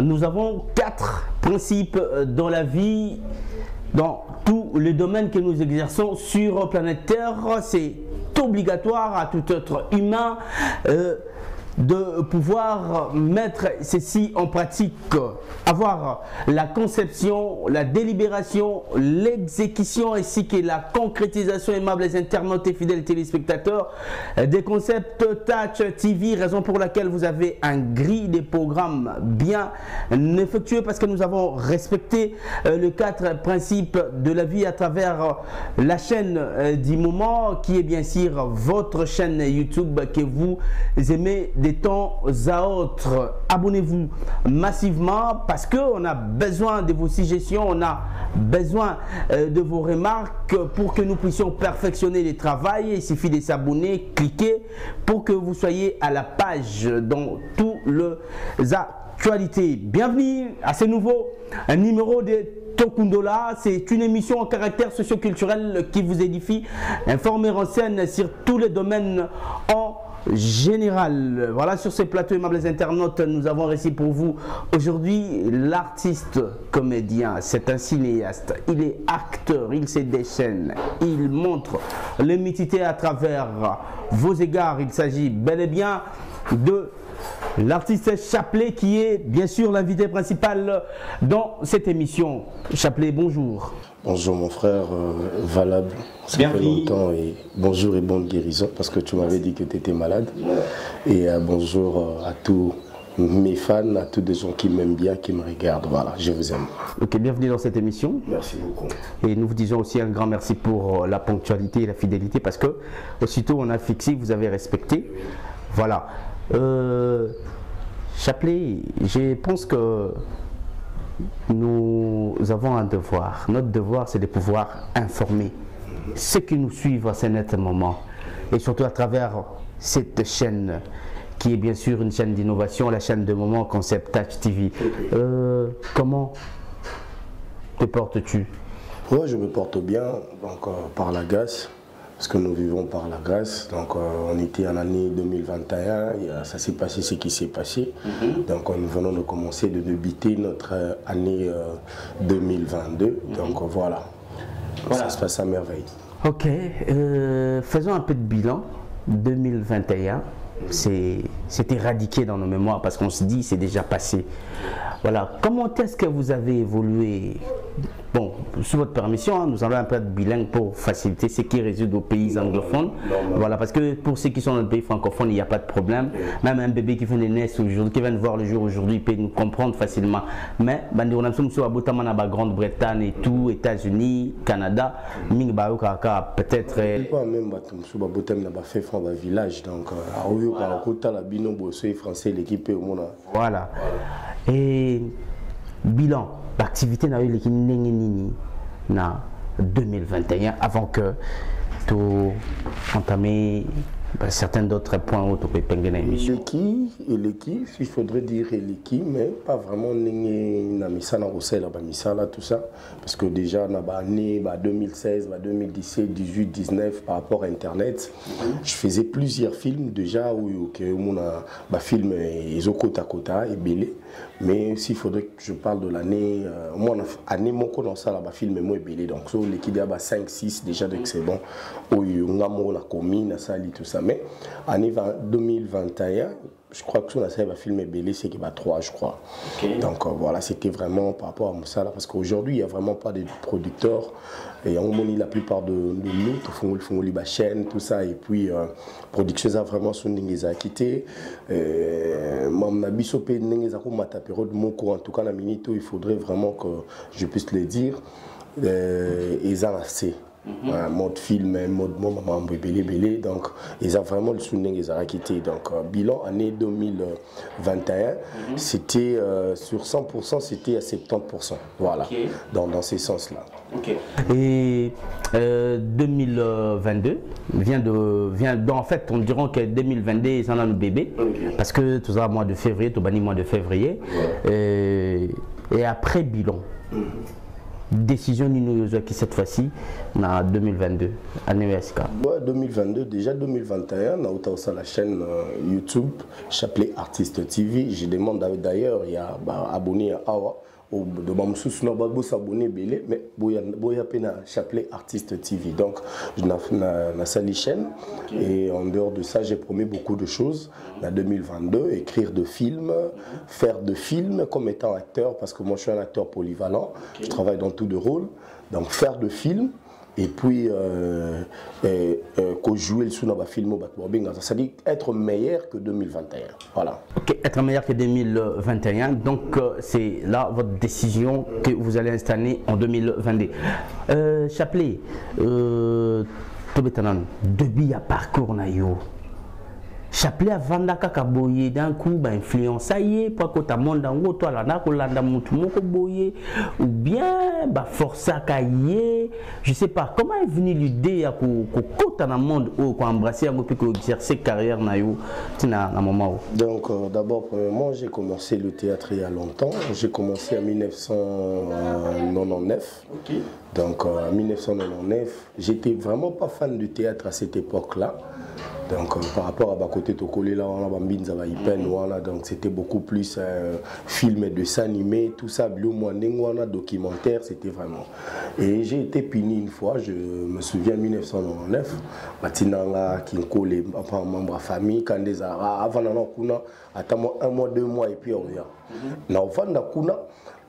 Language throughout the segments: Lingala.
Nous avons 4 principes dans la vie, dans tous les domaines que nous exerçons sur planète Terre. C'est obligatoire à tout être humain de pouvoir mettre ceci en pratique, avoir la conception, la délibération, l'exécution ainsi que la concrétisation, aimables internautes et fidèles téléspectateurs, des concepts Touch TV, raison pour laquelle vous avez un grille des programmes bien effectué parce que nous avons respecté les 4 principes de la vie à travers la chaîne du moment qui est bien sûr votre chaîne YouTube que vous aimez des temps à autres. Abonnez-vous massivement parce qu'on a besoin de vos suggestions, on a besoin de vos remarques pour que nous puissions perfectionner le travail. Il suffit de s'abonner, cliquer pour que vous soyez à la page dans tous les actualités. Bienvenue à ce nouveau numéro de Tokundola. C'est une émission en caractère socio-culturel qui vous édifie, informer en scène sur tous les domaines en général. Voilà, sur ce plateau, aimables internautes, nous avons réussi pour vous aujourd'hui l'artiste comédien. C'est un cinéaste, il est acteur, il se déchaîne, il montre l'unicité à travers vos égards. Il s'agit bel et bien de l'artiste Chapelet qui est bien sûr l'invité principal dans cette émission. Chapelet, bonjour. Bonjour mon frère, Valable, ça fait longtemps et bonjour et bonne guérison parce que tu m'avais dit que tu étais malade. Et bonjour à tous mes fans, à tous les gens qui m'aiment bien, qui me regardent, voilà, je vous aime. Ok, bienvenue dans cette émission. Merci beaucoup. Et nous vous disons aussi un grand merci pour la ponctualité et la fidélité parce que aussitôt on a fixé, vous avez respecté. Voilà. Chapelet, je pense que nous avons un devoir. Notre devoir, c'est de pouvoir informer ceux qui nous suivent à ce net moment. Et surtout à travers cette chaîne qui est bien sûr une chaîne d'innovation, la chaîne de moment Concept Touch TV. Comment te portes-tu? Moi, je me porte bien, donc par la grâce. Parce que nous vivons par la grâce, donc on était en année 2021, et, ça s'est passé ce qui s'est passé. Donc nous venons de commencer de débuter notre année 2022, donc voilà, ça se passe à merveille. Ok, faisons un peu de bilan. 2021, c'est éradiqué dans nos mémoires parce qu'on se dit c'est déjà passé. Voilà, comment est-ce que vous avez évolué? Bon, sous votre permission, nous allons un peu de bilingue pour faciliter ce qui résident aux pays anglophones. Voilà, parce que pour ceux qui sont dans le pays francophone, il n'y a pas de problème. Même un bébé qui vient de naître aujourd'hui, qui vient de voir le jour aujourd'hui, il peut nous comprendre facilement. Mais, on a la Grande-Bretagne et tout, États-Unis, Canada, peut-être. Même village, donc français, l'équipe au monde. Voilà. Et bilan l'activité n'a eu na 2021 avant que tu entamer certains d'autres points où tu peux épingler l'émission. L'équipe, il faudrait dire l'équipe, mais pas vraiment tout ça. Parce que déjà, dans l'année 2016, 2017, 18, 19, par rapport à Internet, je faisais plusieurs films déjà où on a film Kota Kota et Belé. Mais s'il faudrait que je parle de l'année, moi, année mon dans ça, là, film et moi Belé. Donc, l'équipe a 5, 6 déjà, donc c'est bon. Où on a commis, ça, tout ça. Mais année 2021, je crois que on a film Belé, c'est qu'il y a 3, je crois. Okay. Donc voilà, c'était vraiment par rapport à ça là, parce qu'aujourd'hui il n'y a vraiment pas de producteurs et on monnaie la plupart de nous, tout font les chaînes, tout ça, et puis production ça vraiment sont des acquittés. Mon abisopé n'engage pas ma période mon cours en tout cas la minute, il faudrait vraiment que je puisse le dire. Ils ont assez. Mode film, mode maman belé, donc ils ont vraiment le souvenir qu'ils ont quitté. Donc bilan année 2021, c'était sur 100%, c'était à 70%. Voilà, okay. Dans ces sens-là. Okay. Et 2022 en fait, on dirait que 2022 ils en ont le bébé, okay. Parce que tout ça mois de février, tout banni mois de février, et après bilan. décision nous qui cette fois-ci en 2022 année USK. Ouais, 2022 déjà 2021 on a aussi la chaîne YouTube Chapelet Artiste TV. Je demande d'ailleurs il y a abonné à Awa de Bamsous n'a pas s'abonner belé mais boya pena Chapelet Artiste TV. Donc je na sali chaîne et en dehors de ça j'ai promis beaucoup de choses en 2022, écrire de films, faire de films comme étant acteur parce que moi je suis un acteur polyvalent, je travaille dans tous les rôles, donc faire de films et puis jouer le sous film, c'est-à-dire être meilleur que 2021. Voilà. Ok, être meilleur que 2021, donc c'est là votre décision que vous allez installer en 2022. Chapelet, depuis à parcours na yo. Chapelet avant kaka boye d'un coup ba influence aye pour que ta monde en gros toi là na ko landa mutu moko boye ou bien ba força kaye je sais pas comment est venue l'idée à ko kota na monde ou ko embrasser un peu ko exercer carrière na yo tina na moment. Donc d'abord premièrement j'ai commencé le théâtre il y a longtemps, j'ai commencé en 1999. OK. Donc en 1999, j'étais vraiment pas fan du théâtre à cette époque-là. Donc par rapport à Bakote Tokole là, on a Bambinza Ipen, donc c'était beaucoup plus film et dessins animés, tout ça, documentaire, c'était vraiment. Et j'ai été puni une fois, je me souviens en 1999, Batinanga, Kinko, les membres de la famille, Kandezara, avant Kuna, attends un mois, 2 mois et puis on revient. Na Ovanda Kuna,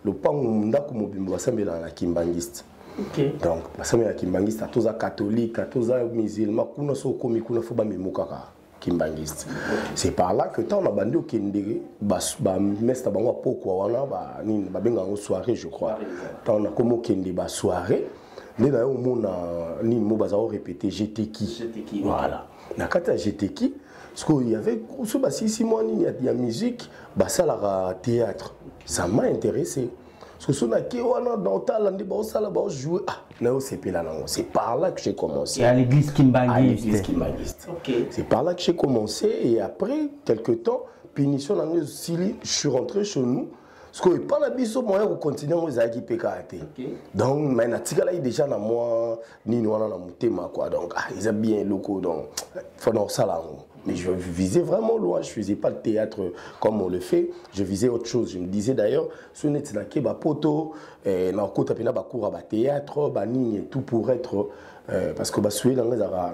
le pan Ndako Mobimbo, ça me la Kimbangiste. Okay. Donc, parce que Kimbangiste, tous les catholiques, tous les musulmans, kuna so komi kuna foba memokaka Kimbangiste. C'est par là que tant on a bandé au Kendere, mesta bango poko wana ba benga en soirée je crois. Tant on a comme au Kendere ba soirée, les là au monde ni mo bazao répéter j'étais qui. Voilà. Na kata j'étais qui parce qu'il y avait so ba 6 mois ni il y a musique, ba ça la théâtre. Ça m'a intéressé. Parce que c'est par là que j'ai commencé. Et à l'église Kimbangiste. Okay. C'est par là que j'ai commencé et après quelques temps, punition je suis rentré chez nous. Parce que pas la biso moyen de continuer à PKT. Donc maintenant déjà na moi ni nous na mutema quoi. Donc ils ont bien locaux donc faut dans ça là. Mais je visais vraiment loin, je ne faisais pas le théâtre comme on le fait, je visais autre chose. Je me disais d'ailleurs, si on était dans poto, théâtre, tout pour être, parce que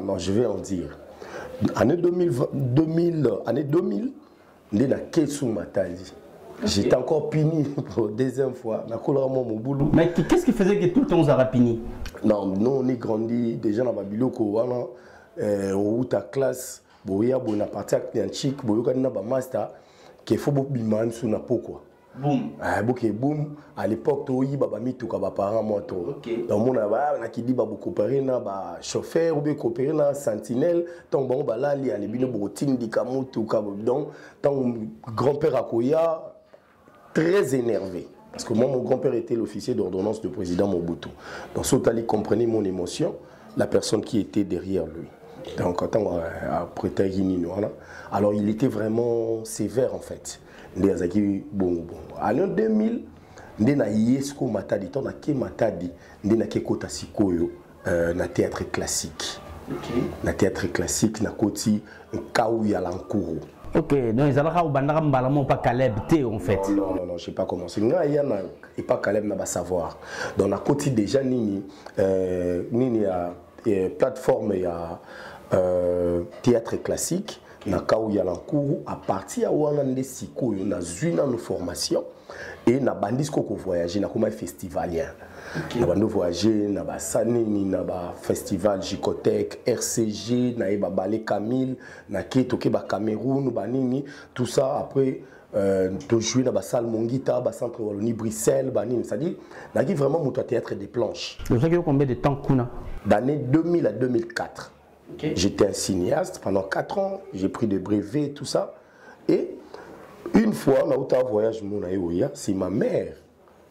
non, je vais en dire. Année 2000, j'étais encore puni pour la deuxième fois. Mais qu'est-ce qui faisait que tout le temps on a puni? Non, nous on est grandi déjà dans Babiloko, au ta classe. Boya bon a parti avec chic boya na ba master qu'il faut biman sous na pourquoi boum boum à l'époque to yi baba mituka ba parents moto donc mon na ki di ba coopérer na ba chauffeur ou bien coopérer na sentinelle tant bon ba là li ali bino botine di kamutu ka donc tant grand-père Akoya très énervé parce que moi mon grand-père était l'officier d'ordonnance du président Mobutu. Donc Sotali comprenait mon émotion, la personne qui était derrière lui. Donc, alors il était vraiment sévère en fait. En 2000, na yesko matadi, ton ke matadi, na ke kota sikoyo na théâtre classique. Na théâtre classique na koti kaou ya lankuru. Ok, donc ils allaient au bandara mbalamo pas Caleb T en fait. Non, je sais pas comment c'est. Nga ya na et pas Caleb na ba savoir. Donc na koti déjà nini a plateforme ya théâtre classique na kaou ya lankuru à partir ya wana nde sikoyo na zuna nos formation et na bandisco ko voyager na comme festivalien. Na bando voyager na ba sanini na ba festival Jicotech RCG na ba ballet Camille na ke ba Cameroun ba nini tout ça après de jouer dans la salle Mongita, dans centre Wallonie, Bruxelles, c'est-à-dire, on a vraiment mon théâtre des planches. Vous avez combien de temps Kuna? D'année 2000 à 2004. Okay. J'étais un cinéaste pendant 4 ans, j'ai pris des brevets, tout ça. Et une fois, on a eu un voyage, c'est ma mère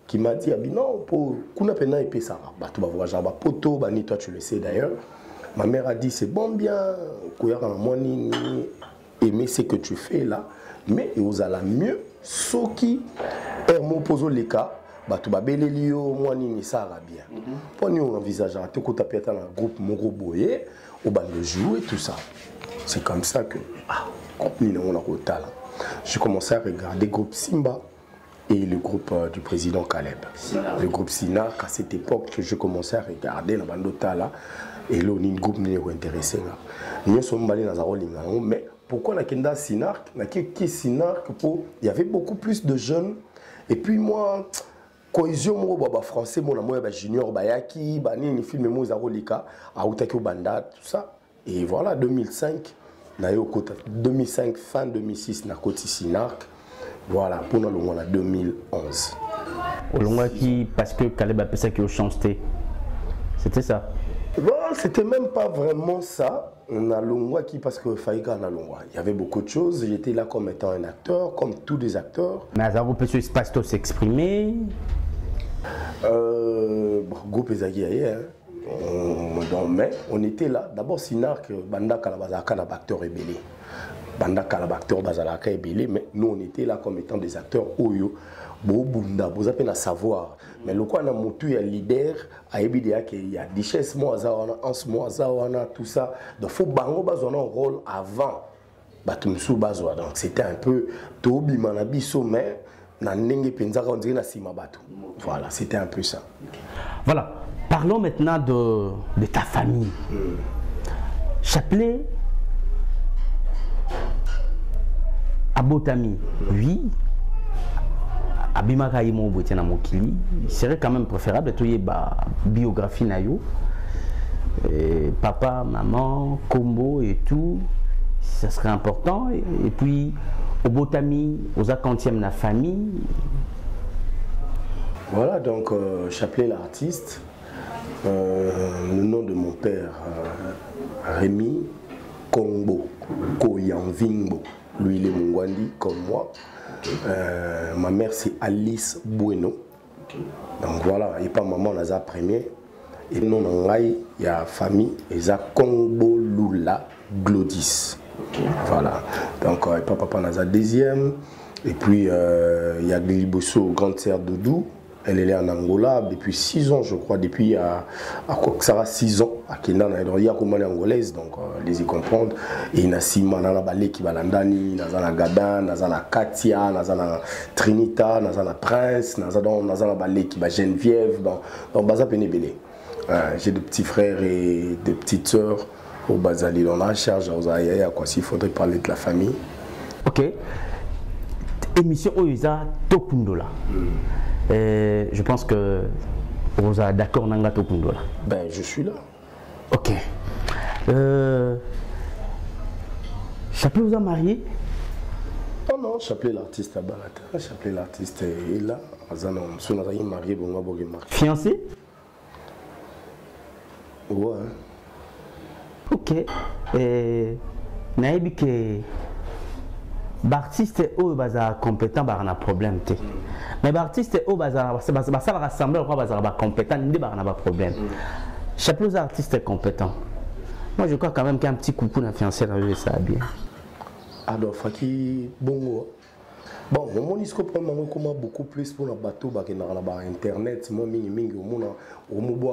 qui m'a dit, non, pour Kuna Pena et ça, tu vas voyager à Poto, toi tu le sais d'ailleurs. Ma mère a dit, c'est bon, bien, aimer ce que tu fais là. Mais vous allez mieux, ce qui est mon poso les cas, bato babeleli yo mwa nini esala bien mpo nini on envisage te kota pe ata na groupe moko boye obande jouer tout ça. C'est comme ça que j'ai commencé à regarder le groupe Simba et le groupe du président Caleb. Le groupe Sinar, à cette époque que je commençais à regarder la bande là et là on a un groupe qui intéressé. Nous sommes allés dans la rôle, mais pourquoi on a quitté Sinar? Il y avait beaucoup plus de jeunes et puis moi cohésion mo baba français mon amour ba junior bayaki ba ni film mo zarolika a utaki banda tout ça. Et voilà, 2005, 2005, fin 2006, na Koti Sinark. Voilà, pour nous, on a 2011. Parce que Caleb a pensé qu'il a chanté. C'était ça? Bon, c'était même pas vraiment ça. On a Longwa qui, parce que Faïga a Longwa. Il y avait beaucoup de choses. J'étais là comme étant un acteur, comme tous les acteurs. Mais Azaro peut s'exprimer. Groupe Ezagi hein. Mais on était là. D'abord, Sinark, Banda Kalabazaka, l'acteur ébélé. Banda Kalabacteur, Bazalaka ébélé. Mais nous, on était là comme étant des acteurs Oyo. Bunda, vous avez à savoir. Mais le quoi, on a monté, il y a leader, il y a richesse, moi, tout ça. Donc, il faut avoir un rôle avant. Donc, c'était un peu Tobi Manabiso, mais voilà, c'était un peu ça. Voilà. Parlons maintenant de ta famille. Chapelet, Abotami, oui. Abimaka Imo Botiana Mokili, il serait quand même préférable de trouver la biographie Nayo. Papa, maman, combo et tout, ça serait important. Et puis, Abotami, aux 40e la famille. Voilà, donc Chapelet l'artiste. Le nom de mon père, Rémi Kombo, Koyanvingbo. Lui, il est Mungwandi comme moi. Ma mère, c'est Alice Bueno. Donc voilà, et pas maman, on a ça premier. Et non, il y a famille, il y a Kombo Lula Glodis. Voilà. Donc, papa, on a ça deuxième. Et puis, il y a Gliboso, grande sœur de Dou. Elle est en Angola depuis 6 ans, je crois, depuis ça va 6 ans à Kenya. Il y a comme angolaise, donc les y comprendre. Et il y a Sima, Nana Balé qui va l'andani, Nazana Gadan, Nazana Katia, Nazana Trinita, Nazana Prince, Nazana Balé qui va Geneviève, donc Baza Penebele. J'ai des petits frères et des petites sœurs au Bazali. Dans la charge, s'il faudrait parler de la famille. Ok. Émission Oisa Tokundola. Je pense que vous êtes d'accord Nanga Tokundola. Ben, je suis là. Ok. Chapelet vous a marié? Oh non, Chapelet l'artiste à Balata. Chapelet l'artiste est là. On a marié, bon, on a marié. Fiancé? Ouais. Ok. Naïbi que l'artiste est compétent, il y a un problème. Mais l'artiste est rassemblé, il y a compétent, il y a un problème. Chapelet aux artistes compétents. Moi, je crois quand même qu'il y a un petit coucou dans la fiancée, ça va bien. Alors, Faki, bon. Bon, mon discours prend beaucoup plus pour le bateau, dans Internet, moi,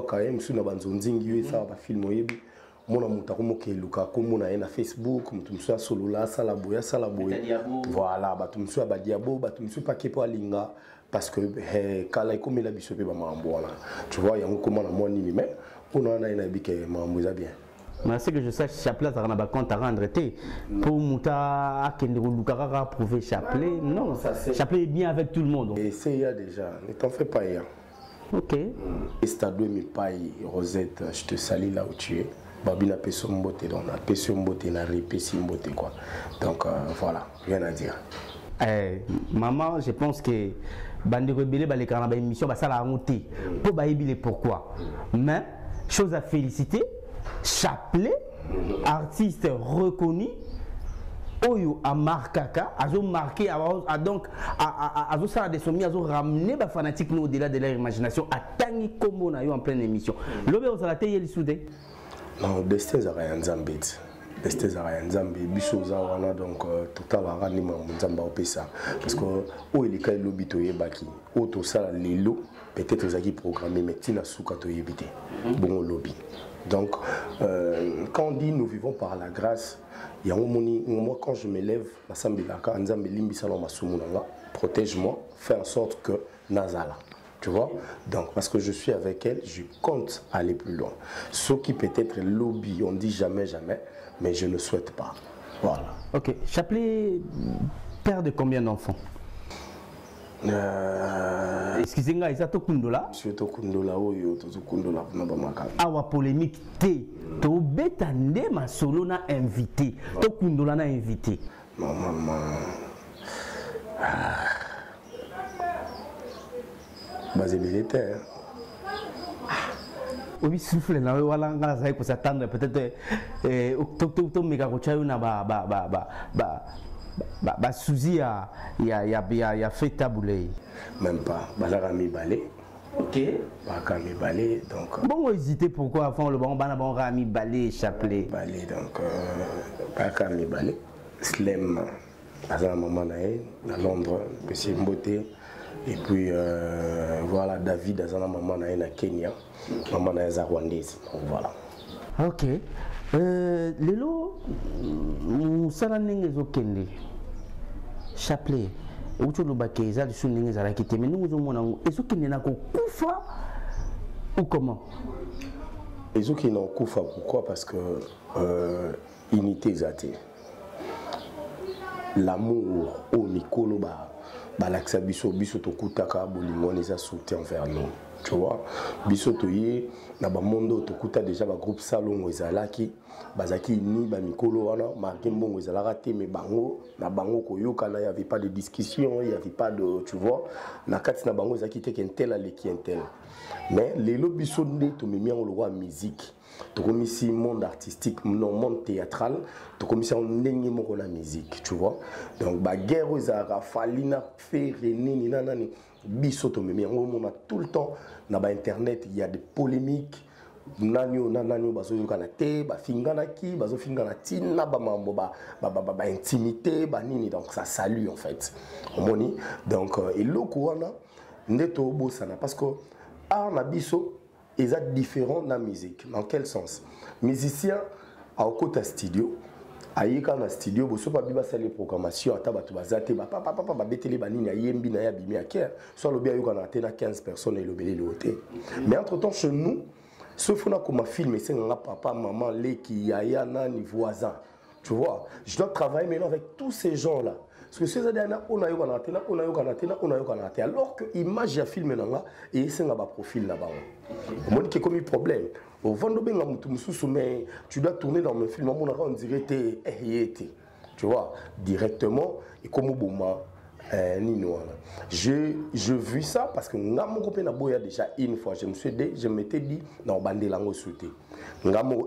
quand même, sur la ça va filmer. Mona mutakumo ke luka komo na na Facebook mutumswa solola sala boya voilà batumswa ba diabo batumswa pa kepo alinga parce que kala ikomi la biso pe ba mambo là tu vois yango comment na moi nini mais on a na bike mambo za bien. Mais c'est que je sache Chapelet ça na ba compte à rendre té pour muta akende luka ka prouver Chapelet non Chapelet est bien avec tout le monde. Et c'est ya déjà ne t'en fais pas hier. OK. Stade mi paille Rosette je te salue là où tu es. Babina Pesombote, donc la Pesombote n'a répété quoi. Donc voilà, rien à dire. Maman, je pense que Bandi Rebelle, les carnavals émission, ça l'a monté. Pour bailler pourquoi. Mais chose à féliciter, Chapelet, artiste reconnu. Oyo a marqué, donc a ça des sommiers, a ramené les fanatiques au-delà de leur imagination, à Tangi Kombo en pleine émission. L'obé aux alatés, il est soudé. Non, destin ça rien zambit. Estezara Nzambe biso za wana donc total arani Nzamba opesa parce que o elika lobi to yebaki o to sala lelo peut-être zaki programmé mais tina suka to yebite bon lobby. Donc quand on dit nous vivons par la grâce, il y a un moment moi quand je me lève la sambilaka Nzambe limbisa na masumu nanga protège-moi, fais en sorte que nazala. Tu vois? Donc, parce que je suis avec elle, je compte aller plus loin. Ce qui peut être lobby, on dit jamais, jamais, mais je ne souhaite pas. Voilà. Ok. Chapelet, père de combien d'enfants? Excusez-moi, il y a Tokundola. Monsieur Tokundola, oui, Tokundola, on n'a pas marqué. Awa polémique, T. Tobetande ma solo na invité. Tokundola na invité. Maman. Basé militaire. Oui, souffle na wala ngala za ko s'attendre peut-être to mega ko chayo na ba souzi ya fait taboulé. Même pas. Balarami balé. OK. Bakami balé donc. Bon hésiter pourquoi avant le bon bana bon rami balé chapelet. Balé donc Bakami balé. Slem. Azana maman na Londres, monsieur Mboté. Et puis voilà David Azana maman na Kenya, maman na rwandaise. Donc voilà. OK. Lelo musala ndenge ezokende. Chapelet. Utu lobake eza lisu ndenge ezalaki te mais ndenge ozomona ezokende na kokufa ou comment? Ezokende na kokufa pourquoi? Parce que unité ezate. L'amour au mikolo balakisa biso tokutaka bolingo eza soutien envers nous, tu vois. Biso toye na ba mondo tokuta déjà ba groupe salongo ezalaki bazaki ni ba mikolo wana marqué mbongo ezalaka te mais bango na bango koyokana, il y avait pas de discussion, il y avait pas de, tu vois, na kati na bango ezaki te kentel aleki entel. Mais lelo biso nde tomemi en loi musique. Comme ici monde artistique, non monde théâtral, comme ici on n'est pas la musique, tu vois. Donc bah guerre aux Falina, Ferreni, ni nanani, bisoto mais on a tout le temps dans internet il y a des polémiques. Nanyo bazo yokanate, ba fingana ki, bazo fingana tina, ba mambo ba intimité, ba nini, donc ça salue en fait. Moni donc et le kouana neto bosana parce que art na biso ils sont différents dans la musique. Dans quel sens? Musicien à côté studio, aïka na studio, boso pa biba sali programmation ata batu bazate ba papa beteli banini ayembi na ya bimi aker, soit le bien yuka na tena 15 personnes et le belé le hôtel. Mais entre-temps chez nous, sauf qu'on a comme film c'est nga papa, maman, leki, yaya, nani, voisin. Tu vois, je dois travailler maintenant avec tous ces gens-là. Parce que ces années, on a eu alors que l'image de film et c'est un profil là-bas. On dit qu'il y a comme un problème. Au vendredi, tu dois tourner dans mon film, on dirait que tu vois, directement, et comme au moment, j'ai vu ça parce que mon copain a déjà une fois, je m'étais dit, non, bandé lango sauté.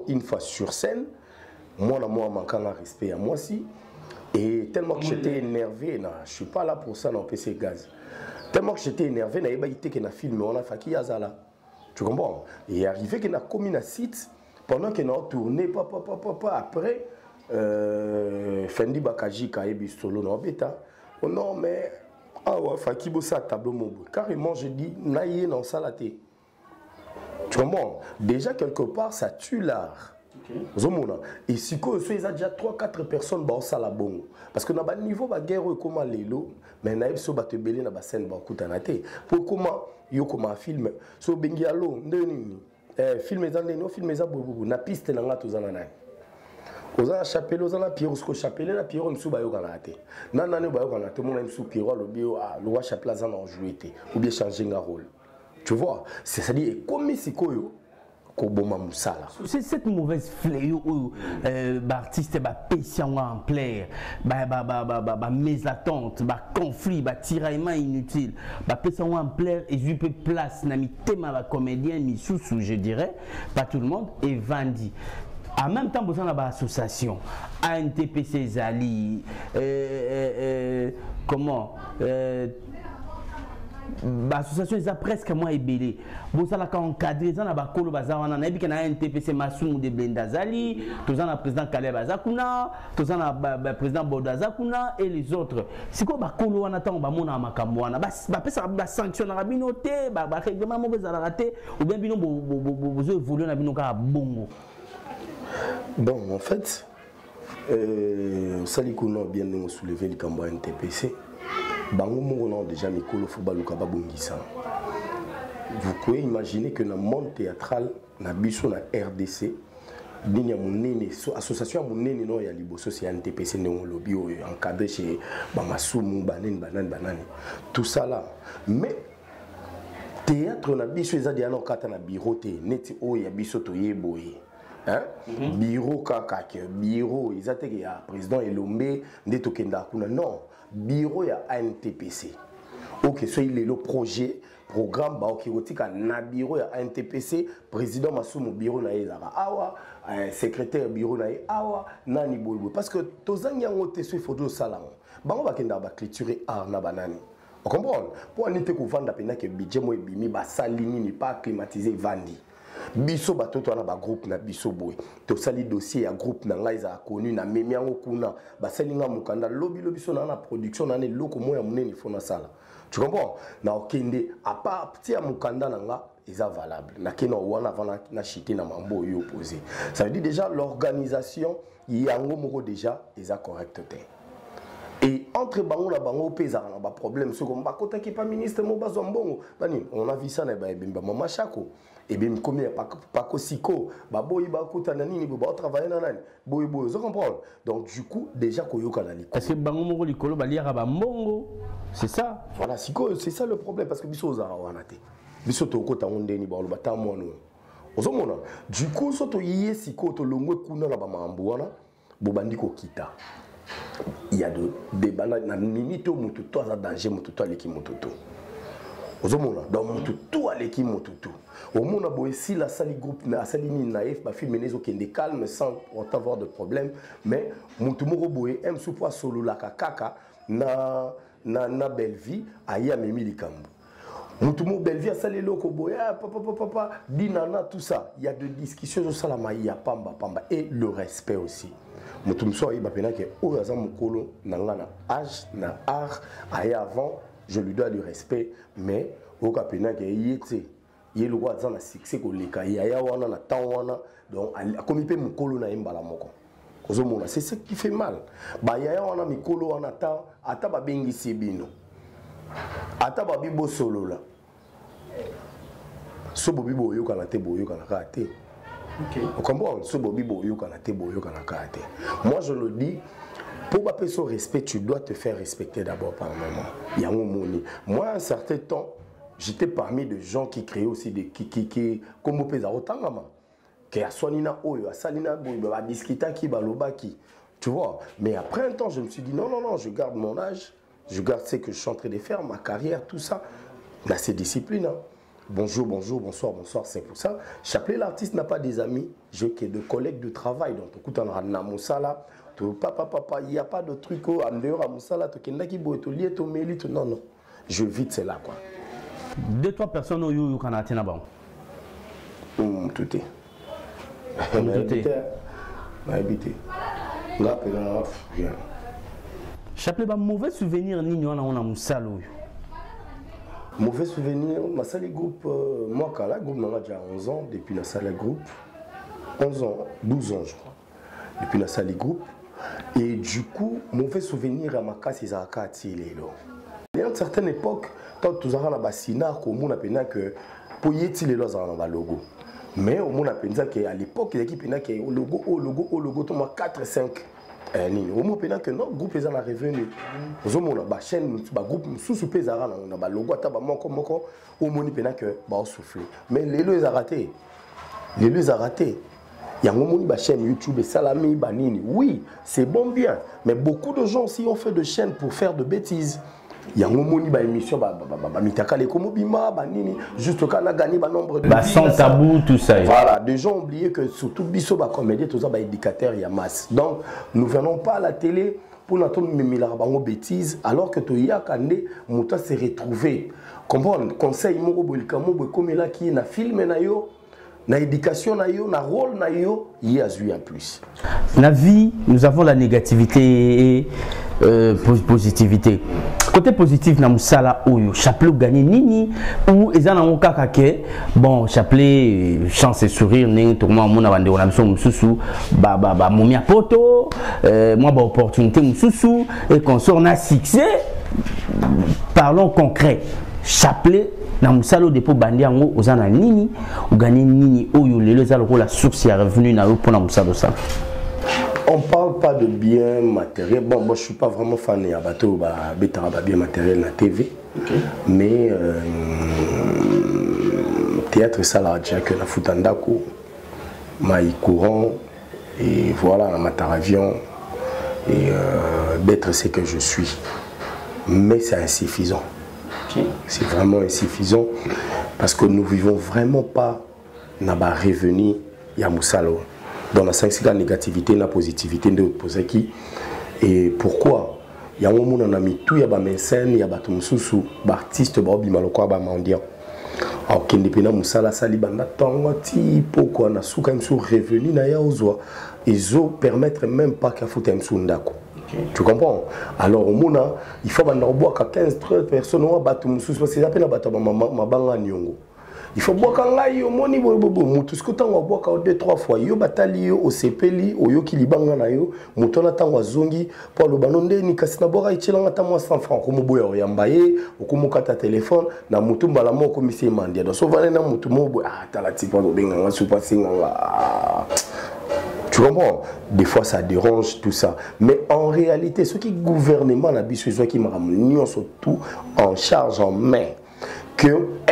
Une fois sur scène, moi, je manque un respect à moi aussi. Et tellement que j'étais énervé, je ne suis pas là pour ça dans PC Gaz. Tellement que j'étais énervé, je n'ai pas été film, on a fait qui Yazala. Tu comprends? Et arrivé qu'il a commis un site, pendant qu'il a tourné, après, Fendi Bakaji Kaebi Solo dans bêta. Oh non, mais, ah ouais, Faki Bossa tableau mobo. Carrément, je dis, naïe dans salaté. Tu comprends? Déjà, quelque part, ça tue l'art. Et si il y a déjà 3-4 personnes qui sont à bon. Parce que dans le niveau de guerre, comment les lots, mais il y a des gens qui sont dans la scène. Pour comment il y a un film, si il y a un film, na piste na nga tozana na. Ozana chapelle, ozana pierre, usko chapelle na pierre msu ba yoka na te. Na nani ba yoka na te, mona msu pierre le bio a le chapelle za na jouer te ou bien changer un rôle. Tu vois, c'est-à-dire comme si koyo c'est cette mauvaise fléau où l'artiste va pécher en plaire, mésattente, conflit, tiraillement inutile, pécher en plaire et je peux place na mi thème comédien mi sous je dirais pas tout le monde et Vandi. En même temps, vous avez une association, ANTPC Zali, comment l'association est presque moins ébélée. Bon, ça l'a encadré, ça n'a pas colo bazawana, n'a pas un NTPC Massoum de Blendazali, tout ça n'a président Caleb Azakuna, tout ça n'a président Bodazakuna et les autres. C'est quoi colo on attend ba mona makamwana, ba sanction na binoté, ba règlement mauvais à la raté ou bien bino vous évoluer na bino ka bongo. Bon, en fait, Salikuna bien nous soulever le Kamba NTPC. Bango Moro déjà Mikolo Fubaluka Babungisa. Vous pouvez imaginer que dans le monde théâtral, na biso na RDC, ligne monene, association monene non ya liboso c'est NTPC néon lobby encadré chez Bamasumu, Banane. Tout ça là. Mais théâtre na biso eza dia na kata na bureau te neti o ya biso to yeboye. Hein? Bureau kakake, bureau, ils ont dit président Elombe, Ndetokenda Kuna. Non, bureau il y a ANTPC. Ok, so il est le projet, programme, bah ok, na bureau il y a ANTPC, président Massoum bureau na Ezara Awa, secrétaire bureau na Awa, Nani Boibo. Parce que tozang yangote sur photo salon, bah on va kenda ba clôturer art na banani. Vous comprenez? Pour n'était qu'on vende pena que budget moi bimi ba salini ni pas climatisé vandi. Biso batoto na ba groupe na biso boy to sali dossier ya groupe na ngai za connu na memiango kuna ba salinga mukanda lobi so na production na ne loko moya munene fona sala tu comprends na okende a partir ya mukanda na nga eza valable na kena wana vana na chité na mambo yo opposé ça veut dire déjà l'organisation yango moko déjà eza correcte te. Et entre bango na bango pesa na ba problème ce comme ba kota ki pas ministre mo bazo mbongo bani on a vu ça na ba bimba mama chako et bien comme pas kosiko ba boyi ba kota na nini ba travailler na nani boyi boyi vous comprenez donc du coup déjà koyoka na liko parce que bango moko likolo ba liaka ba mbongo c'est ça voilà siko c'est ça le problème parce que biso za wana te biso to kota ondeni ba lo batamwa no ozomona du coup soto yé siko to longwe kuna na ba mambo wana bo bandiko kita. Il y a de débats na minute où mututo a danger mututo aleki mututo. Ozomona donc mututo aleki mututo. Au monde boy si la salle groupe na salle ni naïf ba film menezo kende calme sans avoir de problème mais mutumoko boy aime sous poids solo la kaka na belle vie aya memi likambo. Mutumo belle vie a salé loko boy papa dinana tout ça. Il y a de discussions au salama il y a pamba et le respect aussi. Mutumso il m'a que oyaza mukolo nangana âge na art aya avant je lui dois du respect mais au kapena que yete yé le roi na succès ko leka ya wana na temps wana donc comme il peut mukolo na imbala moko ozomona c'est ce qui fait mal ba ya wana mikolo wana ta ata ba bengi sibino ata ba bibo solo la so bobibo yoka na te boyoka na kate. Okay. Vous comprenez? Moi je le dis, pour pas ce respect, tu dois te faire respecter d'abord par moment. Moi, à un certain temps, j'étais parmi des gens qui créaient aussi des qui comme au Pézard Otangama. Qui a Swanina Oyo, a Salina Boy, a Disquita qui balobaki. Tu vois? Mais après un temps, je me suis dit non, je garde mon âge, je garde ce que je suis en train de faire, ma carrière, tout ça. Là, c'est discipline. Hein. Bonjour, bonsoir, c'est pour ça. Chapelet l'artiste n'a pas des amis, je que de collègues de travail. Donc, écoute, on a un Moussala, papa, il n'y a pas de truc en dehors à Moussala, tu lié, non. Je vite, c'est là, quoi. 2-3 personnes au you can attend about. Tout est. Chapelet, mauvais souvenir, ni on a Moussala. Mauvais souvenir, ma salle groupe, moi, quand la groupe, on a déjà 11 ans, depuis la salle groupe, 11 ans, 12 ans, je crois, depuis la salle groupe. Et du coup, mauvais souvenir à ma casse, ils ont cassé les lots. Et à une certaine époque, quand tu as un bassina, on a pensé que pour y être les lots, on a un logo. Mais on a pensé qu'à l'époque, l'équipe a un logo, tu as 4-5. Au moins que notre groupe est en revenu. Nous avons une chaîne, un groupe sous Pézara, on a un logo, au moins que bah souffler. Mais les lois ont raté. Les lois ont raté. Il y a une chaîne YouTube, Salami, Banini. Oui, c'est bon bien. Mais beaucoup de gens aussi ont fait de chaînes pour faire de bêtises. Il y a une émission, juste quand on a gagné un nombre de sans tabou, tout ça. Voilà, des gens ont oublié que surtout Bisso, comédien, tout ça, éducateur, il y a masse. Donc, nous ne venons pas à la télé pour nous faire des bêtises, alors que tu as quand se retrouver. Comprendre, conseil, comme là qui est dans film, na éducation, na rôle, il y a en plus. Dans la vie, nous avons la négativité et positivité. Côté positif, na musala oyo chapelet gagner nini ou ezana ngokaka ke bon chapelet chance et sourire ne tourment mona bande on a besoin mususu ba momia poto moi ba opportunité mususu et qu'on sort na succès. Parlons concret. Chapelet na musalo depo bandi yango ozana nini ou gagner nini oyo lelo za la source ya revenu na yo pona musalo ça. On ne parle pas de bien matériel. Bon, moi je ne suis pas vraiment fan de bateau, bien matériel na TV. Okay. Mais théâtre, ça l'a déjà que la Futandako, maï courant, et voilà, mataravion, et d'être ce que je suis. Mais c'est insuffisant. Okay. C'est vraiment insuffisant parce que nous ne vivons vraiment pas dans le revenu Yamusalo. Dans la 5 la négativité, la positivité de poser qui et pourquoi il y a un moment on a mis tout il y a des scènes il y a des mususu artistes ba maloko ba mendiant alors kende pena musala sali banda tongo ti pourquoi na suka msu revenu na ya ozwa ils ont permettre même pas qu'à foutre msu ndako. Tu comprends? Alors au monde il faut banda boire 15 30 personnes wa batu mususu c'est à peine batu mabanga nyongo. Il faut boire quand là, il y a moni bobo. Mutu ce on va boire quand 2-3 fois. Yo batali yo osepeli oyo kilibanga na yo. Mutu na tangwa zongi pour le banonde ni kasina boira ichilanga tamwa 100 francs. Comme boya oyambaye, comme kata téléphone na mutu mbala mo comme c'est mandia. Donc souvent na mutu mo boya tala tipo benga super singa. Tu comprends? Des fois ça dérange tout ça. Mais en réalité, ce qui gouvernement la biso qui m'a ramené surtout en charge en main. Que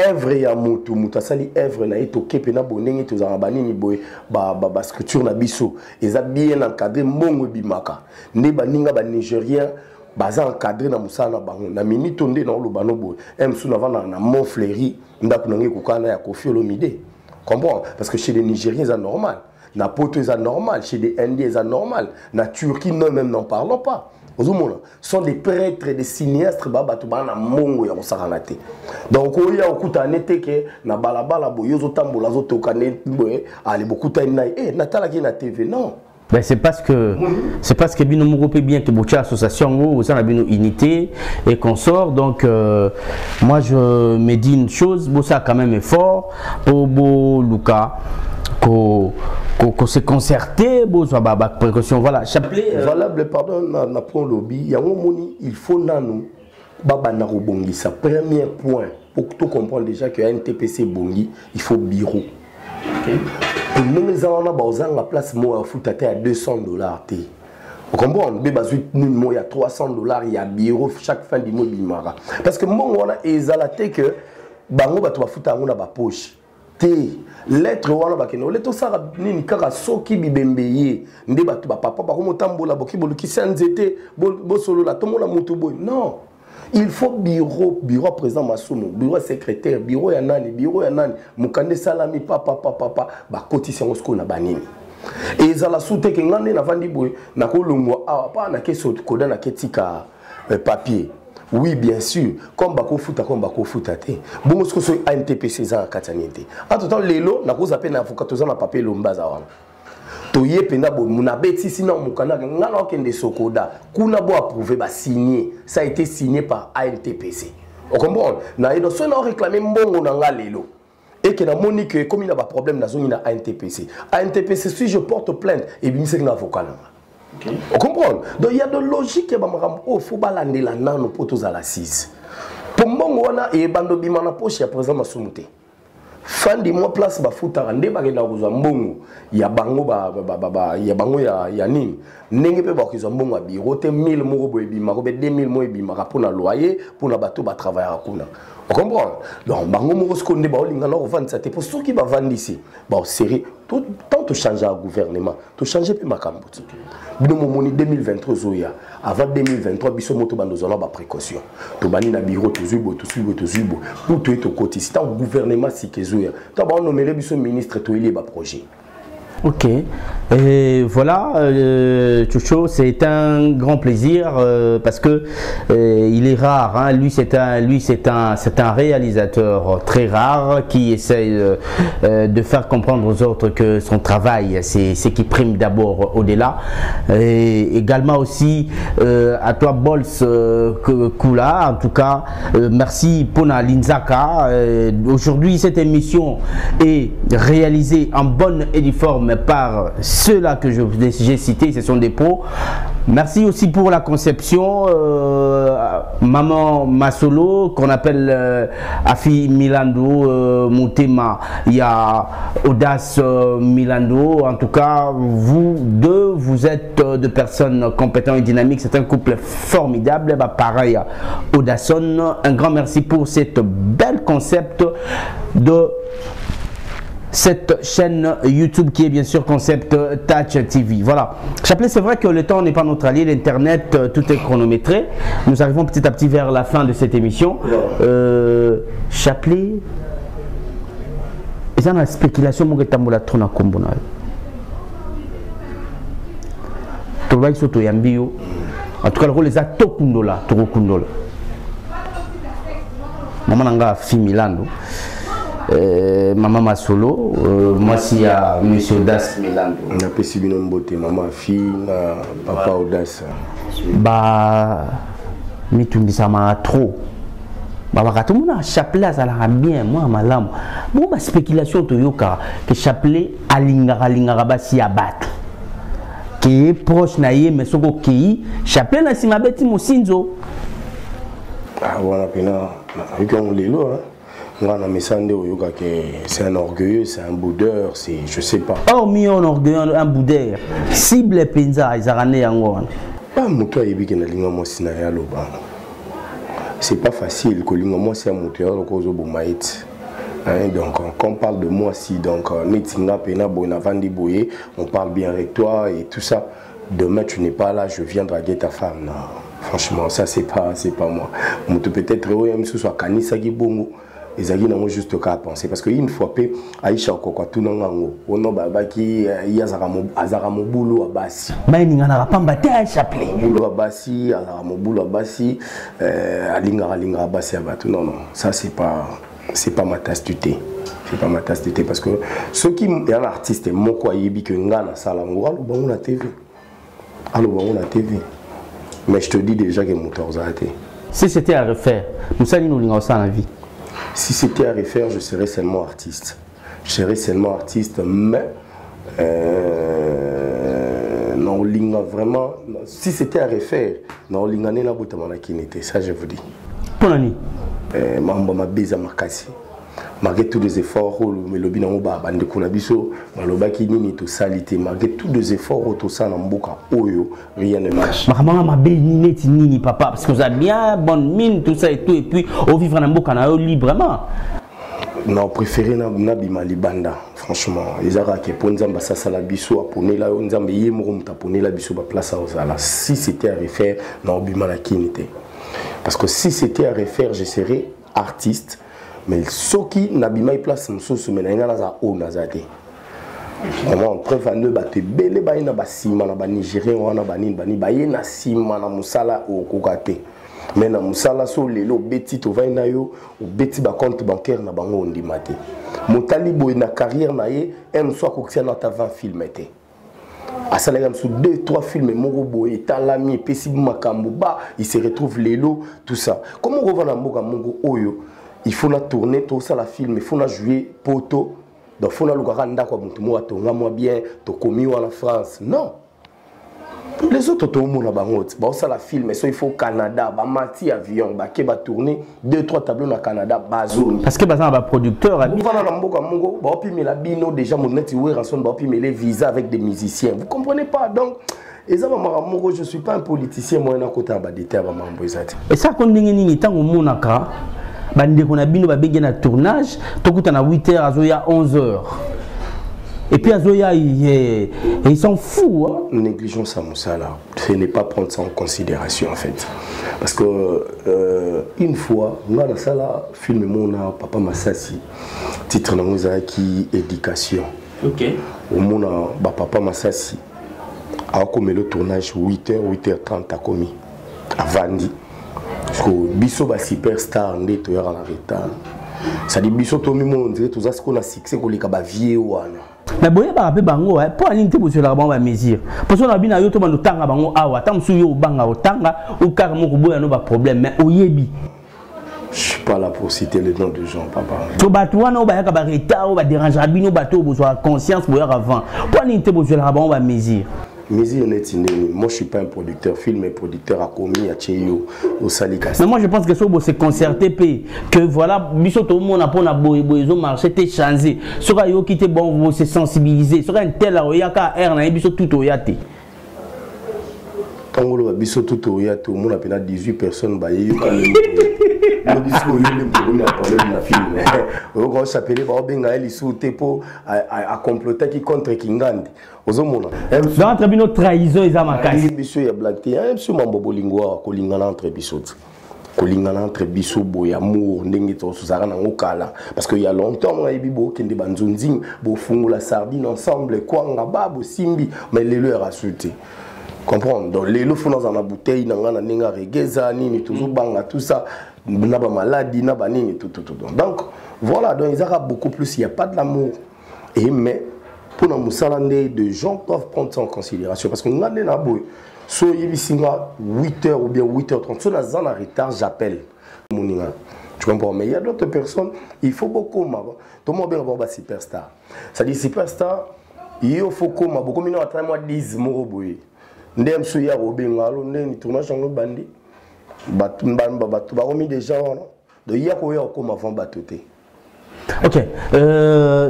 œuvre ya mutu sali œuvre na ito kepena bonenge to za banini boy ba structure na biso eza bien encadré mbongo bimaka ne baninga ba nigérien baza encadré na musala bango na minute onde na lo bano boy emsu na vana na Montfleury ndako nangi kokana ya Koffi Olomide. Comprends? Parce que chez les Nigériens c'est normal, na Poto c'est normal, chez les Indiens c'est normal, na Turquie non même n'en parlons pas. Sont des prêtres et des cinéastes na mongo ya osaranate. Donc oya okuta nete ke na balabala boyozo tambola zo tokane boye ali bokuta na natala ki na TV non. Ben c'est parce que bino mugopé bien que bocha association au sein de bino unité et consort donc moi je me dis une chose bossa quand même effort pour bo Luka qu'on se concerter, précaution, voilà, chapelet. Valable, pardon, na point lobby, il faut nanou, baba na robongisa. Premier point, pour que tu comprennes déjà que NTPC bongi, il faut bureau. Pour nous, les gens ont la place, moi, il faut à $200. Vous comprenez? Il y a $300, il y a bureau chaque fin du mois. Parce que moi, on a exalaté que, bango ba tu vas foutre à poche. Lettre wana bakeno lettre sara nini kaka soki bibembeye nde batu ba papa ba komotambola boki boluki sanzete bo solo la tomola mutu boy non il faut bureau président Masumu bureau secrétaire bureau ya nani mukande salami papa ba kotisi ngosko na banini et za la soute ke ngane na vandi boy na kolongwa a pa na keso koda na ketika papier. Oui, bien sûr. Comme Bako Futa, bon, ce que c'est ANTPC, c'est un kataniente. En tout temps, l'élo, n'a pas appelé un avocat, tout ça n'a pas payé l'ombaza. Toye penabo, munabeti sinon mukana, n'alors qu'un des sokoda, kunabo approuvé, signé, ça a été signé par ANTPC. Vous comprenez? Na edo, soit on réclamé mbongo nanga l'élo. Et que na monique, comme il y a un problème dans la zone ANTPC. ANTPC, si je porte plainte, et bien c'est un avocat. Okay. Vous comprenez? Donc il y a de logique qui il faut balander la nano pour tous à l'assise. Pour moi, on a et bando bimana poche ya présent masumute. Fin du mois place ba futa rande ba genda ko mbongo ya bango ya bango ya nini. Ndenge pe ba ko mbongo bi rote 1000 mo bo bimaka be 2000 mo bimaka pour na loyer pour na bateau ba travailler à kuna. Vous comprenez? Donc bango mo ko nde ba olinga na ko vendre ça pour ceux qui va vendre ici. Bon série tant de changer le gouvernement, de changer puis ma cambote. Bino momoni 2023 zoya, avant 2023 biso moto bando zona ba précaution. To bani na bureau to zubo pour to eto côté. C'est un gouvernement si ke zoya. To ba on nommer biso ministre to il ba projet. Ok. Et voilà, Tchoucho, c'est un grand plaisir parce que il est rare. Hein. Lui, c'est un réalisateur très rare qui essaye de faire comprendre aux autres que son travail, c'est ce qui prime d'abord au-delà. Et également aussi à toi, Bols Kula. En tout cas, merci Pona Linzaka. Aujourd'hui, cette émission est réalisée en bonne et due forme par ceux-là que j'ai cités, ce sont des pros. Merci aussi pour la conception, Maman Masolo, qu'on appelle Afi Milando, Moutema, il y a Audace Milando. En tout cas, vous deux, vous êtes de personnes compétentes et dynamiques. C'est un couple formidable. Bah, pareil, Audason, un grand merci pour cette belle concept de cette chaîne YouTube qui est bien sûr concept Touch TV. Voilà. Chapelet, c'est vrai que le temps n'est pas notre allié, l'internet, tout est chronométré. Nous arrivons petit à petit vers la fin de cette émission. Chapelet, il y a une spéculation qui est en train de en tout cas, le rôle est à Tokundola. Maman Nanga Fi Milando. Maman Masolo, moi si y a Monsieur Audace Milando. On a pu subir une beauté, maman fille, papa Audace. Bah, mais tu me dis ça m'a trop. Bah, tout le monde a Chapelet, ça l'a bien, moi, ma lame. Bon, ma spéculation, tu yoka, que Chapelet a lingara basi à battre. Qui est proche naïe, mais ce qui Chapelet n'a si ma bête, mon sinzo. Ah, voilà, puis là, on l'est là. C'est un orgueilleux, c'est un boudeur, c'est je sais pas. Oh, mi on orgueilleux, un boudeur. Cible penza, ils arrêtent en gros. Pas moto yebi que na linga mo sinaya loba. C'est pas facile que linga mo c'est un moteur le cause bo maït. Donc quand on parle de moi si donc netinga pena bona vandi boye, on parle bien avec toi et tout ça. Demain tu n'es pas là, je viens draguer ta femme. Non. Franchement, ça c'est pas moi. Moto peut-être même ce soit kanisa ki bongo. Les amis n'ont juste qu'à penser parce qu'une fois que Aïcha Kokwa tout n'ango on a qui Azaramo boulot à Bassi. Mais il n'y en a pas un Chapelet. Boulot à Bassi, Azaramo boulot à Bassi, Alinga Bassi à Batou. Non, ça c'est pas ma tasse du thé. C'est pas ma tasse du thé parce que ceux qui sont un artiste, mon quoi yebi que ngana salango, allo bon la TV. Allo bon la TV. Mais je te dis déjà que mon torse a été. Si c'était à refaire, nous saluons nous ça la vie. Si c'était à refaire, je serais seulement artiste. Je serais seulement artiste, mais non, vraiment. Si c'était à refaire, non, l'ingane na boutamana kinete, ça je vous dis. Pour l'année. Ma bise ma cassé. Malgré tous les efforts, mais le bilan ba bande kunabiso, maloba kinini to salité, malgré tous les efforts autour ça na mboka oyo, rien ne marche. Maman ma belle nini papa parce que vous avez bien bonne mine tout ça et tout et puis au vivre na mboka na librement. Non, préféré na bima libanda, franchement. Les ara qui ponzamba ça sala biso a poné là nzambe yemro mta poné la biso ba place à osala. Si c'était à refaire, non bima la kinité. Parce que si c'était à refaire, je serais artiste. Mais ceux qui n'abîment pas place moussous mais n'ayant pas au nazate. Vraiment preuve à ne battre belé baïna basima na ba Nigérien wana banini bani baïna sima na musala au kokate. Mais na musala so lelo beti to vaina yo ou beti ba compte bancaire na bango ondimate. Motali boy na carrière na ye aime soit koksia na ta 20 films été. Asalegam sous 2-3 films moko boy talami pesibu makambo ba il se retrouve lelo tout ça. Comment on va na mboka mongo oyo il faut la tourner tout ça la film il faut la jouer poto donc faut la luganda kwa mtu mo atonga moi bien to komi en France non les autres to mo na bango ba ça la film mais ça il faut Canada ba mati avion ba ke ba tourner 2-3 tableaux na Canada bazone parce que bazan ba producteur abi voilà na mboka mongo ba opi la bino déjà mon net oui ranson ba opi les visas avec des musiciens vous comprenez pas donc et ça je suis pas un politicien moi na côté ba déter ba mambo ezati et ça kon ndenge nini tango monaka bande qu'on a bino ba bégé na tournage tokuta na 8h azoya 11h et puis azoya ils sont fous hein? Négligence à Moussala ce n'est pas prendre ça en considération en fait parce que une fois on a ça là film mon papa Massassi titre na qui éducation. OK au monde papa Massassi a commis le tournage 8h 8h30 a commis à Vandi parce que biso ba superstar ndé to yara na retard ça dit biso to mi mo ndé to za ce qu'on a succès ko lika ba vieux wana mais boye ba rapé bango pour aller te poser la ba mesure parce que on a bina yo to ba tanga bango awa tam su yo banga otanga ou carrément ko boya no ba problème mais oyebi. Je suis pas là pour citer les noms de gens, papa. Tu vas te retard, on va déranger, on va te besoin conscience pour avant. Pour aller te besoin là-bas, on va mesure. Mesure moi je suis pas un producteur, film et producteur à commis à Tchéyo, au Salikas. Mais moi je pense que c'est concerté, que voilà, tout le monde a pour le marché, t'es changé. Sera yo qui te bon, vous se sensibiliser. Sera un tel à Oyaka, R, na biso tout Oyate. Tangolo biso tout Oyate, au monde a peine 18 personnes, bah yo quand même. On s'appelait Benga Elisouté pour comploter qui contre Kingandi. Dans entre bino trahison ils amakasi. Biso ya blaté, monsieur Mambo Lingua kolingana entre biso. Kolingana entre biso boya amour ndenge to suzara na ngokala parce que il y a longtemps on a bibo kende banzunzing bo fungula sardine ensemble quoi ngaba bo simbi mais les leur a sauté. Comprendre donc les lots font dans la bouteille na ngana ninga regeza nini toujours banga tout ça na ba maladie na ba nini tout donc voilà donc ils ont beaucoup plus il y a pas de l'amour et mais pour nos musalande de gens doivent prendre ça en considération parce que ngane na boy so yibisinga 8h ou bien 8h30 so na zana retard j'appelle moninga tu comprends mais il y a d'autres personnes il faut beaucoup tout le monde bien avoir superstar ça dit superstar il faut comme beaucoup mino à moi 10 mots boy ndem so ya robenga lo ndeni tournage en bandi batu ba remis déjà de ya ko ya comme avant batoté. OK,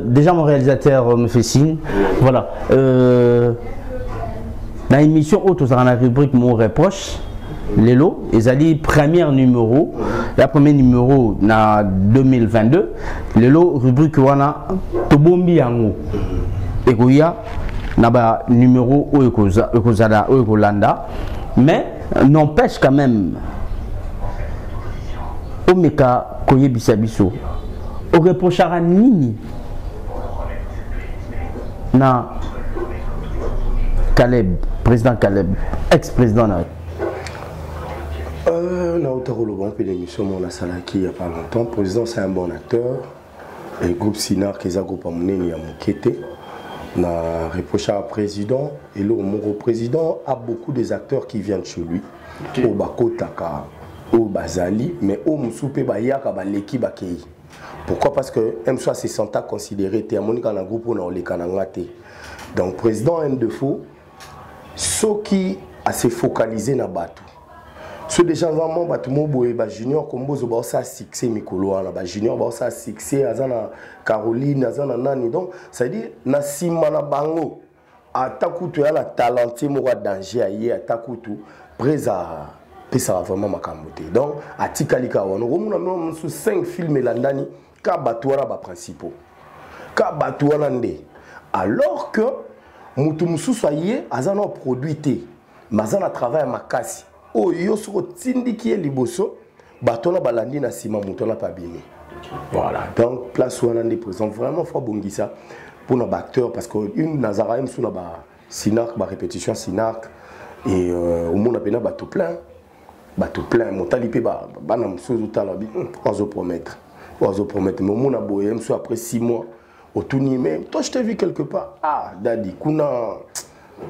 déjà mon réalisateur me fait signe. Voilà, dans l'émission autre dans la rubrique mon reproche Lelo, ils allaient premier numéro, la premier numéro na 2022, Lelo rubrique wana tobombi yango. Ekoya na ba numéro oekozada oekolanda, mais n'empêche quand même omeka koyebisa biso o reprochera nini na Caleb, président Caleb, ex-président na Naotaro bon peu d'émission mon Salaki il y a pas longtemps. Président c'est un bon acteur et groupe Sinar qui est un groupe amené à Mokete. Na reproché à président et le président a beaucoup des acteurs qui viennent chez lui au Bakotaka au Bazali mais au Moussoupe Bayaka Baleki Bakei. Pourquoi? Parce que M soit se senta considéré t'es Monika na groupe on a les kanangate. Donc président a un défaut ceux qui a se focalisé na batu. Ceux déjà vraiment batu moboé ba junior combo zo ba ça succès mikolo na ba junior ba ça succès azana Caroline azana nani donc ça dit na sima na bango atakutu ya la talenté mo danger aye atakutu presa pesa vraiment makambote donc atikalika wono romuna no sous 5 films landani ka batu wana ba principaux ka batu wana nde alors que mutu mususu aye azana produit te mazana travail makasi oh yo soko tindiki e liboso batona balandi na sima mutona pabini voilà donc place wana ndi présent vraiment faut bongisa pour nos acteurs parce que une nazaraim sous ba Sinark ba répétition Sinark et au monde apena bateau plein motali pe ba na musuzu talabi ozo promettre mais au monde aboyem soit après 6 mois au tourni mais toi je t'ai vu quelque part ah dadi kuna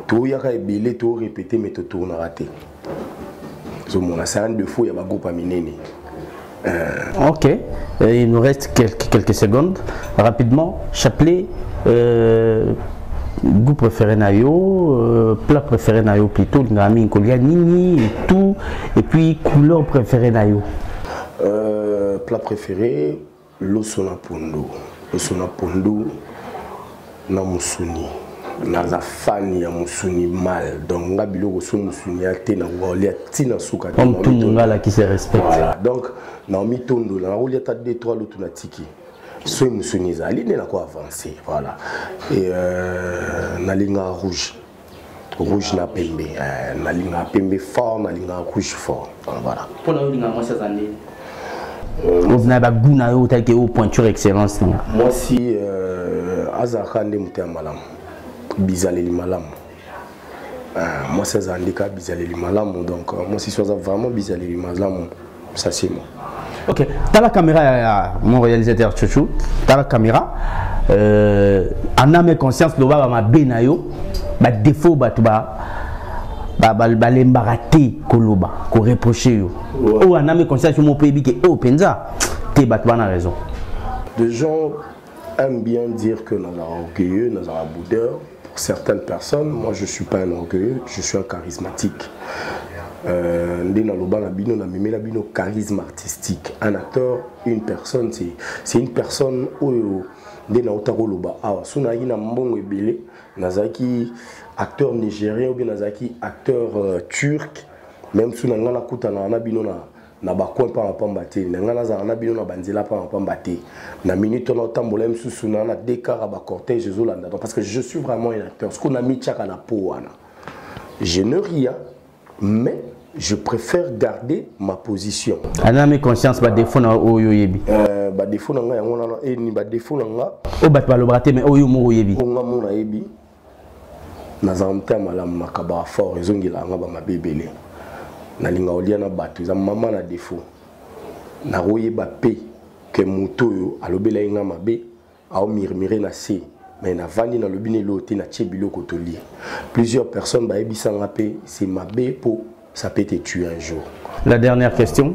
to yaka ebele to répéter mais to tourner raté. C'est un défaut, il y a un groupe à Mineni. Ok, il nous reste quelques secondes. Rapidement, Chapelet, goût préféré nayo, plat préféré nayo plutôt, ngami nkolia nini et tout, et puis couleur préférée nayo. Plat préféré, l'osona pondo. L'osona pondo, na musuni. Naza fan ya musuni mal donc ngabilo ko so musuni ate na wali tina suka comme tout ngala qui se respecte voilà donc na mitondo na wali ata 2-3 lotu na tiki so musuni zali ne na ko avancer voilà et na linga rouge na pembe na linga pembe fort na linga rouge fort voilà pour na linga moi ça zandi vous n'avez pas goût na yo tel que au pointure excellence moi si azakande muté malam bizaleli malamu. Moi c'est un handicap bizaleli malamu, donc moi si soit vraiment bizaleli malamu, ça c'est moi. Ok, t'as la caméra, mon réalisateur Chouchou, t'as la caméra. En âme et conscience, le baba ma benayo, ba défaut ba tuba, ba l'embarraté koloba, ko reprocher yo. Ou en âme et conscience, mon pays que oh penza, t'es ba tuba na raison. Les gens aiment bien dire que nous sommes orgueilleux, nous sommes boudeurs. Pour certaines personnes, moi je ne suis pas un orgueilleux, je suis un charismatique. Charisme artistique. Un acteur, une personne, c'est une personne où acteur nigérien ou bien acteur turc, même si on na bakon pa pambate na ngana za na bino na banzela pa pambate na minute on tambola msusu na décara ba cortège zolanda parce que je suis vraiment un acteur ce qu'on a mis tchaka na poana je ne ris mais je préfère garder ma position ana mes conscience ba défaut na oyo yebi ba défaut na nga yango na e ni ba défaut na nga o bat ba lobrate mais oyo mo yebi o nga mo na yebi na za mta malamu makaba fort ezongila nga ba mabebele na linga olia na bato za mama na défaut na royeba pe que moto yo alobela inga mabe a murmurer na se mais na vandi na lobine loté na tchebilo kotoli plusieurs personnes ba ebisanga pe c'est mabe pour ça peut te tuer un jour. La dernière question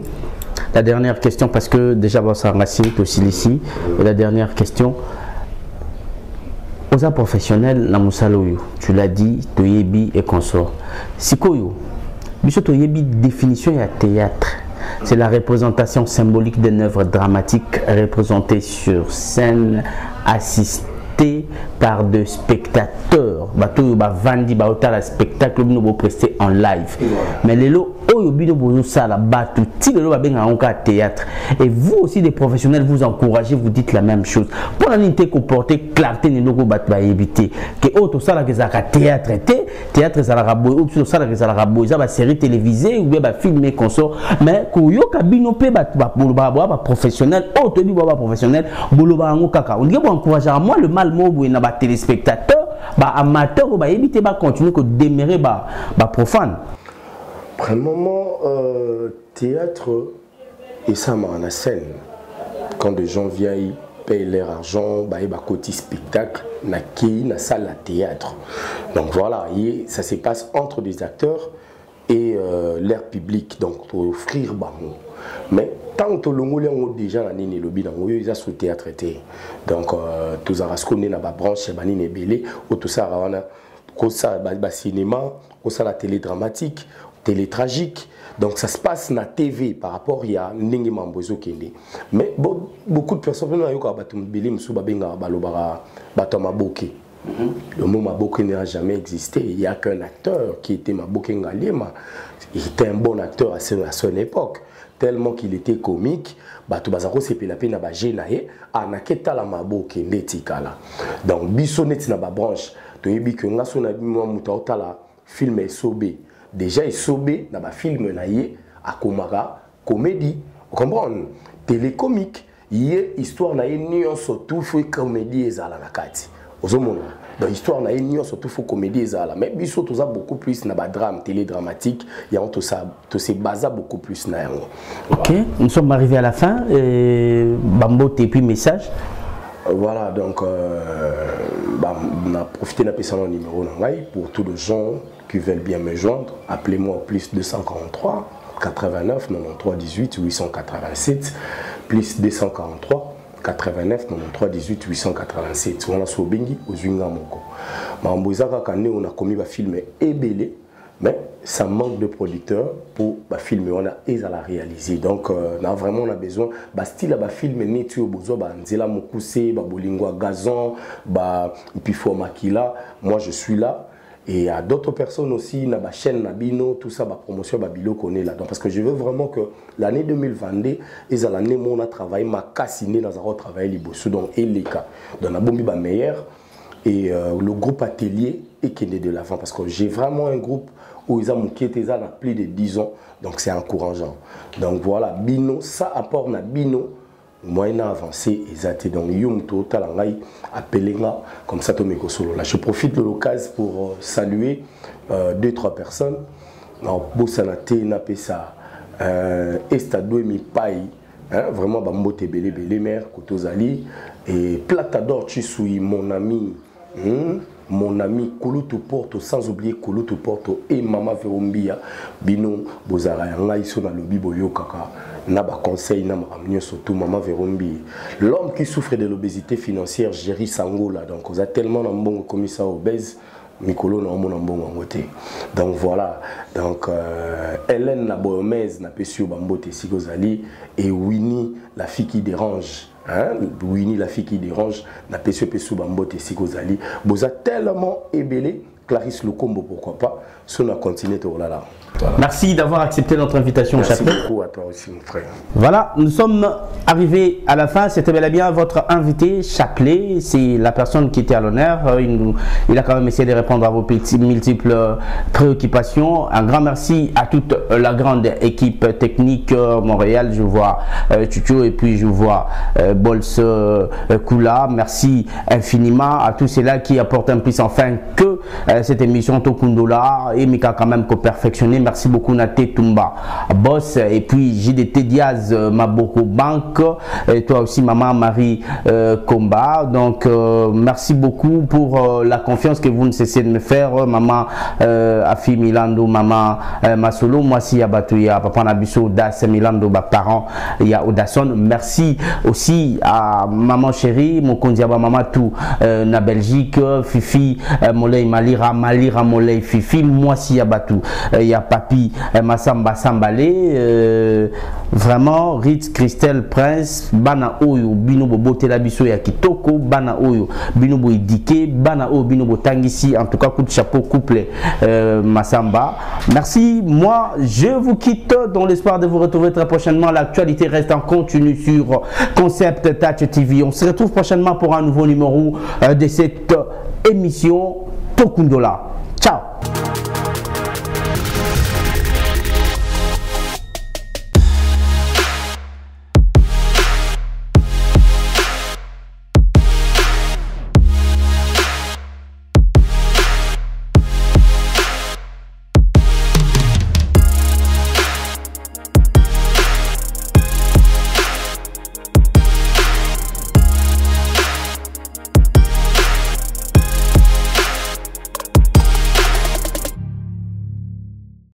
parce que déjà ça racine aussi ici et la dernière question aux professionnels la musaloyo tu l'as dit toyebi et consort sikoyo biso toyebi définition ya théâtre c'est la représentation symbolique d'une œuvre dramatique représentée sur scène assistée par des spectateurs bato ba vandi ba otala spectacle bino bo prester en live mais lelo oyo bino bozo sala bato ti lelo ba benga onka théâtre et vous aussi des professionnels vous encouragez vous dites la même chose pour l'unité comporter clarté ni loko bato ba éviter que auto sala que ça théâtre ça la rabo ou sala que ça la rabo ça ba série télévisée ou bien ba film consort mais ko yoka bino pe ba professionnel auto bi ba professionnel boloba ngo kaka on dit bon encourager moi le mal mo na ba téléspectateurs ba amateurs ba éviter ba continuer que demeurer ba profane. Premièrement, théâtre et ça m'a en scène. Quand des gens viennent payer leur argent, bah ils côté spectacle, na qui na salle à théâtre. Donc voilà, ça se passe entre des acteurs et l'air public. Donc pour offrir bah mais tant que l'on déjà na nini lobby na ngoyo ils a sous théâtre été. Donc tous araskone na ba branche ba nini belé ou tout ça wana ko ça ba cinéma, ko ça la télé dramatique, télé tragique. Donc ça se passe na TV par rapport à ndenge mambozo kende. Mais beaucoup de personnes na yoka batum belé msu ba benga ba lobara bato maboké. Le mot Maboké n'a jamais existé. Il n'y a qu'un acteur qui était Maboké Ngaliema. Il était un bon acteur à son époque. Tellement qu'il était comique, bato bazako sepe la peine ba jenae anaketa la Maboké netikala. Donc bisonet na ba branche to yebi que ngaso na bimwa muta otala film esobe. Déjà esobe na ba film na ye akomaka comédie. Vous comprenez? Télécomique, yé histoire na ye nyonso tout fait comédie ezala na kati. Dans l'histoire, il y a surtout faut comédie ezala, mais biso tout ça beaucoup plus na ba drame, télé dramatique, il y a tout ça, tout ces bases beaucoup plus na yango. OK, nous sommes arrivés à la fin Bambo et puis message. Voilà, donc on a profité de mon numéro pour tous les gens qui veulent bien me joindre, appelez-moi au plus 243 89 93 18 887 plus 243 89 93 18 887 on a sobengi ozinga moko mambozaka kane on a commis ba film ebelé mais ça manque de producteurs pour ba film on a ezala réaliser donc vraiment on a besoin ba style ba film netu bozo ba nzela mokuse ba bolingwa gazon ba pifo makila moi je suis là. Et à d'autres personnes aussi, na ba chaîne Nabino, tout ça, ba promotion, ba bilo connaît là. Donc, parce que je veux vraiment que l'année 2022, ils ont l'année où on a travaillé, ma cassiné dans un travail libosu, donc Eleka, dans la bombe meilleur et le groupe Atelier et qui est de l'avant. Parce que j'ai vraiment un groupe où ils ont plus de 10 ans, donc c'est encourageant. Donc voilà, Bino, ça apporte na Bino, moyen avancé exact donc yum to talangai appelenga comme ça to meko solo là je profite de l'occasion pour saluer 2-3 personnes na bosanate na pesa estado mi pai vraiment bambote belé belé mère kotozali et Platador Chisui mon ami Kouloutou Porto, sans oublier Kouloutou Porto et Mama Verombia, Bino Bozara Yanga Iso na lobi boyo kaka, naba conseil na maramnyo surtout Mama Verombi. L'homme qui souffre de l'obésité financière, Jerry Sangola, donc vous êtes tellement un bon commissaire obèse, Mikolo na mon bon ngote. Donc voilà, donc Hélène la Bohomèse na pesio bambote Sigozali et Winnie la fille qui dérange. Winnie la fille qui dérange, n'a pas su Bambote et Sigozali. Vous êtes tellement ébélé, Clarisse Lukombo, pourquoi pas, si on a continué tout là. Voilà. Merci d'avoir accepté notre invitation. Merci beaucoup à toi aussi, mon frère. Voilà, nous sommes arrivés à la fin. C'était bel et bien votre invité, Chapelet. C'est la personne qui était à l'honneur. Il a quand même essayé de répondre à vos multiples préoccupations. Un grand merci à toute la grande équipe technique Montréal. Je vois Chucho et puis je vois Bols Kula. Merci infiniment à tous ceux-là qui apportent un plus enfin que cette émission Tokundola et Mika quand même perfectionné. Merci beaucoup Naté Tumba Boss et puis JDT Diaz Maboko Banque et toi aussi maman Marie Komba. Donc merci beaucoup pour la confiance que vous ne cessez de me faire maman Afi Milando, maman Masolo, moi si Abatuya, papa Nabiso Das Milando, parents il y a Odason. Merci aussi à maman chérie, mon kondiaba maman tout na Belgique, Fifi Molei Malira Molei Fifi, moi si Abatu, il y a Papi Massamba Sambalé, vraiment Ritz Christelle Prince, Bana Oyo Binobo Botela Biso ya Kitoko, Bana Oyo Binobo Idike, Bana Oyo Binobo Tangisi, en tout cas coup de chapeau couple Massamba. Merci, moi je vous quitte dans l'espoir de vous retrouver très prochainement. L'actualité reste en continu sur Concept Touch TV. On se retrouve prochainement pour un nouveau numéro de cette émission Tokundola.